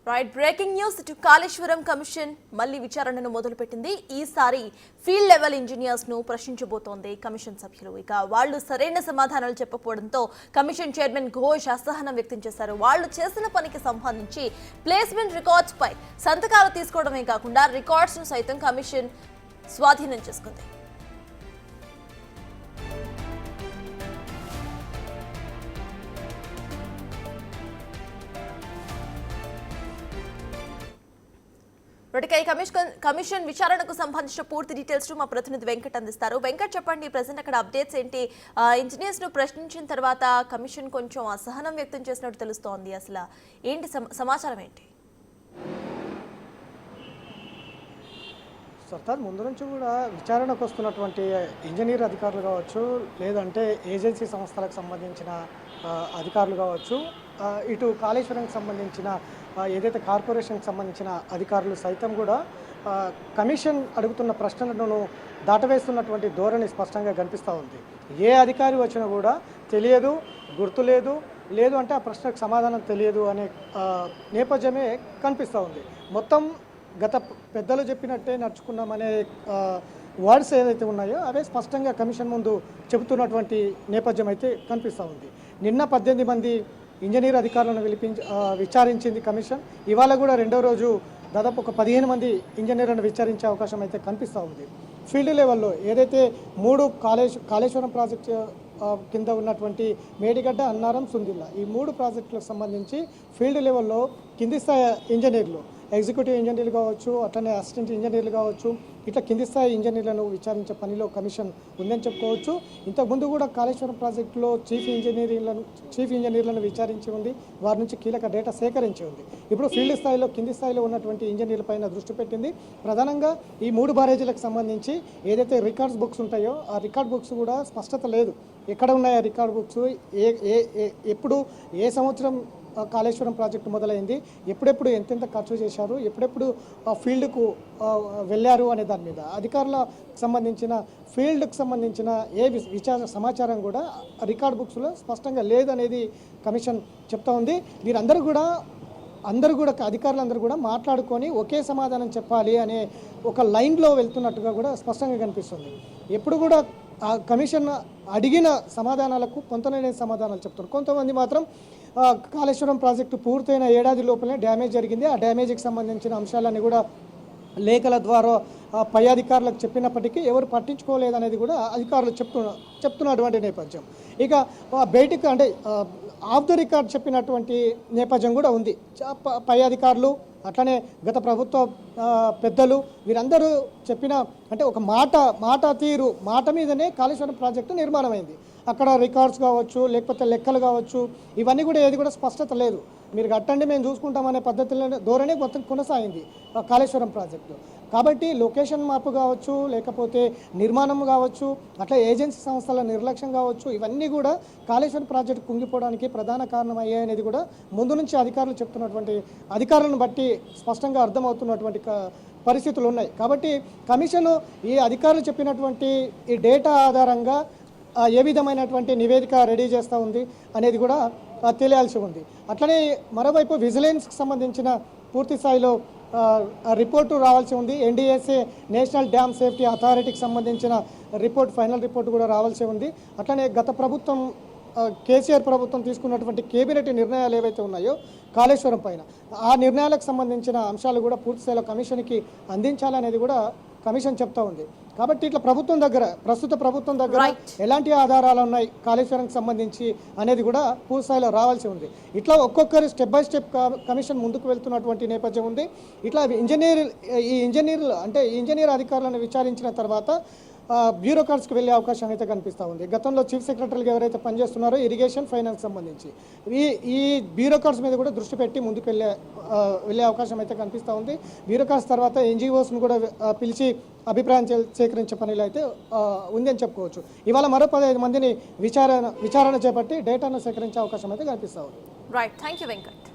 Right breaking news to Kaleshwaram commission మళ్ళీ విచారణను మొదలుపెట్టింది. ఈసారి ఫీల్డ్ లెవెల్ ఇంజనీర్స్ ను ప్రశ్నించబోతోంది కమిషన్ సభ్యులు. ఇక వాళ్ళు సరైన సమాధానాలు చెప్పకపోవడంతో కమిషన్ చైర్మన్ ఘోష్ అసహనం వ్యక్తం చేశారు. వాళ్ళు చేసిన పనికి సంబంధించి ప్లేస్మెంట్ రికార్డ్స్ పై సంతకాలు తీసుకోవడమే కాకుండా రికార్డ్స్ ను సైతం కమిషన్ స్వాధీనం చేసుకుంది. కమిషన్ విచారణకు సంబంధించిన పూర్తి డీటెయిల్స్ మా ప్రతినిధి వెంకట్ అందిస్తారు. వెంకట్, చెప్పండి, ప్రెసెంట్ అక్కడ అప్డేట్స్ ఏంటి? ఇంజనీర్స్ ను ప్రశ్నించిన తర్వాత కమిషన్ కొంచెం అసహనం వ్యక్తం చేసినట్టు తెలుస్తోంది. అసలు ఏంటి సమాచారం ఏంటి? సర్దార్, ముందు నుంచి కూడా విచారణకు వస్తున్నటువంటి ఇంజనీర్ అధికారులు కావచ్చు, లేదంటే ఏజెన్సీ సంస్థలకు సంబంధించిన అధికారులు కావచ్చు, ఇటు కాళేశ్వరంకి సంబంధించిన ఏదైతే కార్పొరేషన్కి సంబంధించిన అధికారులు సైతం కూడా కమిషన్ అడుగుతున్న ప్రశ్నలను దాటవేస్తున్నటువంటి ధోరణి స్పష్టంగా కనిపిస్తూ ఉంది. ఏ అధికారి వచ్చినా కూడా తెలియదు, గుర్తులేదు, లేదు అంటే ఆ ప్రశ్నకు సమాధానం తెలియదు అనే నేపథ్యమే కనిపిస్తూ ఉంది. మొత్తం గత పెద్దలు చెప్పినట్టే నడుచుకున్నామనే వర్డ్స్ ఏదైతే ఉన్నాయో అవే స్పష్టంగా కమిషన్ ముందు చెబుతున్నటువంటి నేపథ్యం అయితే కనిపిస్తూ ఉంది. నిన్న 18 మంది ఇంజనీర్ అధికారులను విచారించింది కమిషన్. ఇవాళ కూడా రెండో రోజు దాదాపు ఒక 15 మంది ఇంజనీర్లను విచారించే అవకాశం అయితే కనిపిస్తూ ఉంది. ఫీల్డ్ లెవెల్లో ఏదైతే 3 కాళేశ్వరం ప్రాజెక్టు కింద ఉన్నటువంటి మేడిగడ్డ, అన్నారం, సుందిల్లా ఈ 3 ప్రాజెక్టులకు సంబంధించి ఫీల్డ్ లెవెల్లో కింది స్థాయి ఇంజనీర్లు, ఎగ్జిక్యూటివ్ ఇంజనీర్లు కావచ్చు, అట్లనే అసిస్టెంట్ ఇంజనీర్లు కావచ్చు, ఇట్లా కింది స్థాయి ఇంజనీర్లను విచారించే పనిలో కమిషన్ ఉందని చెప్పుకోవచ్చు. ఇంతకుముందు కూడా కాళేశ్వరం ప్రాజెక్టులో చీఫ్ ఇంజనీర్లను విచారించి ఉంది, వారి నుంచి కీలక డేటా సేకరించి ఉంది. ఇప్పుడు ఫీల్డ్ స్థాయిలో కింది స్థాయిలో ఉన్నటువంటి ఇంజనీర్లపైన దృష్టి పెట్టింది. ప్రధానంగా ఈ 3 బ్యారేజీలకు సంబంధించి ఏదైతే రికార్డ్స్ బుక్స్ ఉంటాయో ఆ రికార్డ్ బుక్స్ కూడా స్పష్టత లేదు. ఎక్కడ ఉన్నాయో రికార్డ్ బుక్స్, ఎప్పుడు ఏ సంవత్సరం కాళేశ్వరం ప్రాజెక్టు మొదలైంది, ఎప్పుడెప్పుడు ఎంతెంత ఖర్చు చేశారు, ఎప్పుడెప్పుడు ఫీల్డ్కు వెళ్ళారు అనే దాని మీద అధికారులకు సంబంధించిన ఫీల్డ్కు సంబంధించిన సమాచారం కూడా రికార్డ్ బుక్స్లో స్పష్టంగా లేదనేది కమిషన్ చెప్తా ఉంది. వీరందరూ కూడా అధికారులందరూ కూడా మాట్లాడుకొని ఒకే సమాధానం చెప్పాలి అనే ఒక లైన్లో వెళ్తున్నట్టుగా కూడా స్పష్టంగా కనిపిస్తుంది. ఎప్పుడు కూడా ఆ కమిషన్ అడిగిన సమాధానాలకు కొంతనే సమాధానాలు చెప్తున్నారు. కొంతమంది మాత్రం కాళేశ్వరం ప్రాజెక్టు పూర్తయిన ఏడాది లోపలనే డ్యామేజ్ జరిగింది, ఆ డ్యామేజ్కి సంబంధించిన అంశాలన్నీ కూడా లేఖల ద్వారా పై అధికారులకు చెప్పినప్పటికీ ఎవరు పట్టించుకోలేదనేది కూడా అధికారులు చెప్తున్నటువంటి నేపథ్యం. ఇక బయటికి అంటే ఆఫ్ ద రికార్డ్ చెప్పినటువంటి నేపథ్యం కూడా ఉంది. పై అధికారులు అట్లనే గత ప్రభుత్వ పెద్దలు వీరందరూ చెప్పిన అంటే ఒక మాట తీరు, మాట మీదనే కాళేశ్వరం ప్రాజెక్టు నిర్మాణమైంది. అక్కడ రికార్డ్స్ కావచ్చు, లేకపోతే లెక్కలు కావచ్చు, ఇవన్నీ కూడా ఏది కూడా స్పష్టత లేదు. మీరు కట్టండి మేము చూసుకుంటామనే పద్ధతిలో ధోరణి మొత్తం కొనసాగింది కాళేశ్వరం ప్రాజెక్టు. కాబట్టి లొకేషన్ మార్పు కావచ్చు, లేకపోతే నిర్మాణం కావచ్చు, అట్లా ఏజెన్సీ సంస్థల నిర్లక్ష్యం కావచ్చు, ఇవన్నీ కూడా కాళేశ్వరం ప్రాజెక్టు కుంగిపోవడానికి ప్రధాన కారణం అయ్యాయనేది కూడా ముందు నుంచి అధికారులు చెప్తున్నటువంటి అధికారులను బట్టి స్పష్టంగా అర్థమవుతున్నటువంటి పరిస్థితులు ఉన్నాయి. కాబట్టి కమిషను ఈ అధికారులు చెప్పినటువంటి ఈ డేటా ఆధారంగా ఏ విధమైనటువంటి నివేదిక రెడీ చేస్తూ ఉంది అనేది కూడా తెలియాల్సి ఉంది. అట్లనే మరోవైపు విజిలెన్స్కి సంబంధించిన పూర్తి స్థాయిలో రిపోర్టు రావాల్సి ఉంది. ఎన్డీఎస్ఏ నేషనల్ డ్యామ్ సేఫ్టీ అథారిటీకి సంబంధించిన ఫైనల్ రిపోర్టు కూడా రావాల్సి ఉంది. అట్లనే గత ప్రభుత్వం కేసీఆర్ ప్రభుత్వం తీసుకున్నటువంటి కేబినెట్ నిర్ణయాలు ఏవైతే ఉన్నాయో కాళేశ్వరం పైన ఆ నిర్ణయాలకు సంబంధించిన అంశాలు కూడా పూర్తి స్థాయిలో కమిషన్కి అందించాలనేది కూడా కమిషన్ చెప్తా ఉంది. కాబట్టి ఇట్లా ప్రస్తుత ప్రభుత్వం దగ్గర ఎలాంటి ఆధారాలు ఉన్నాయి కాళేశ్వరంకి సంబంధించి అనేది కూడా పూర్తి స్థాయిలో రావాల్సి ఉంది. ఇట్లా ఒక్కొక్కరు స్టెప్ బై స్టెప్ కమిషన్ ముందుకు వెళ్తున్నటువంటి నేపథ్యం ఉంది. ఇట్లా ఇంజనీర్ అధికారులను విచారించిన తర్వాత బ్యూరోక్రాట్స్కి వెళ్ళే అవకాశం అయితే కనిపిస్తూ ఉంది. గతంలో చీఫ్ సెక్రటరీగా ఎవరైతే పనిచేస్తున్నారో ఇరిగేషన్, ఫైనాన్స్ సంబంధించి ఈ బ్యూరోక్రాట్స్ మీద కూడా దృష్టి పెట్టి ముందుకు వెళ్ళే అవకాశం అయితే కనిపిస్తూ ఉంది. బ్యూరోక్రాట్స్ తర్వాత ఎన్జిఓస్ను కూడా పిలిచి అభిప్రాయం సేకరించే పనిలో అయితే ఉంది అని చెప్పుకోవచ్చు. ఇవాళ మరో 15 మందిని విచారణ చేపట్టి డేటాను సేకరించే అవకాశం అయితే కనిపిస్తూ ఉంది. Right, thank you Venkat.